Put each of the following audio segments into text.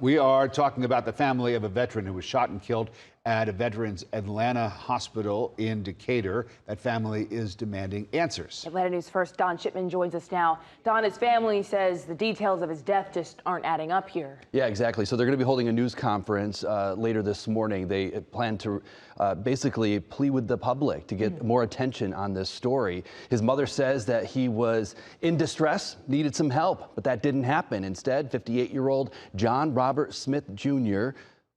We are talking about the family of a veteran who was shot and killed at a Veterans Atlanta hospital in Decatur. That family is demanding answers. Atlanta News First Don Shipman joins us now. Don, his family says the details of his death just aren't adding up here. Yeah, exactly. So they're going to be holding a news conference later this morning. They plan to basically plead with the public to get more attention on this story. His mother says that he was in distress, needed some help, but that didn't happen. Instead, 58-year-old John Robert Smith Jr.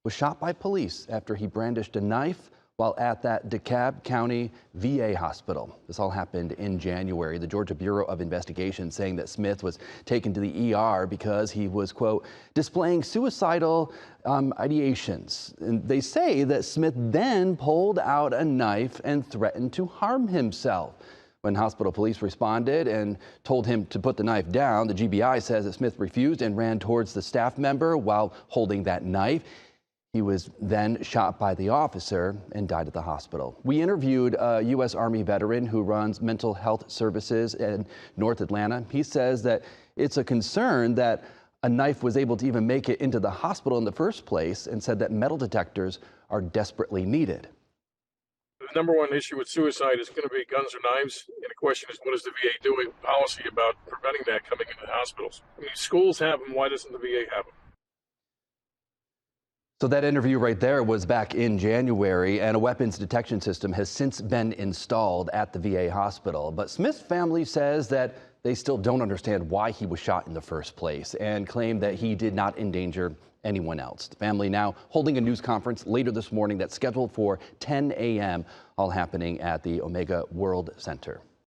was shot by police after he brandished a knife while at that DeKalb County VA hospital. This all happened in January. The Georgia Bureau of Investigation saying that Smith was taken to the ER because he was, quote, displaying suicidal ideations. And they say that Smith then pulled out a knife and threatened to harm himself. When hospital police responded and told him to put the knife down, the GBI says that Smith refused and ran towards the staff member while holding that knife. He was then shot by the officer and died at the hospital. We interviewed a U.S. Army veteran who runs mental health services in North Atlanta. He says that it's a concern that a knife was able to even make it into the hospital in the first place, and said that metal detectors are desperately needed. The number one issue with suicide is going to be guns or knives. And the question is, what is the VA doing policy about preventing that coming into hospitals? I mean, schools have them. Why doesn't the VA have them? So that interview right there was back in January, and a weapons detection system has since been installed at the VA hospital. But Smith's family says that they still don't understand why he was shot in the first place and claim that he did not endanger anyone else. The family now holding a news conference later this morning that's scheduled for 10 a.m., all happening at the Omega World Center.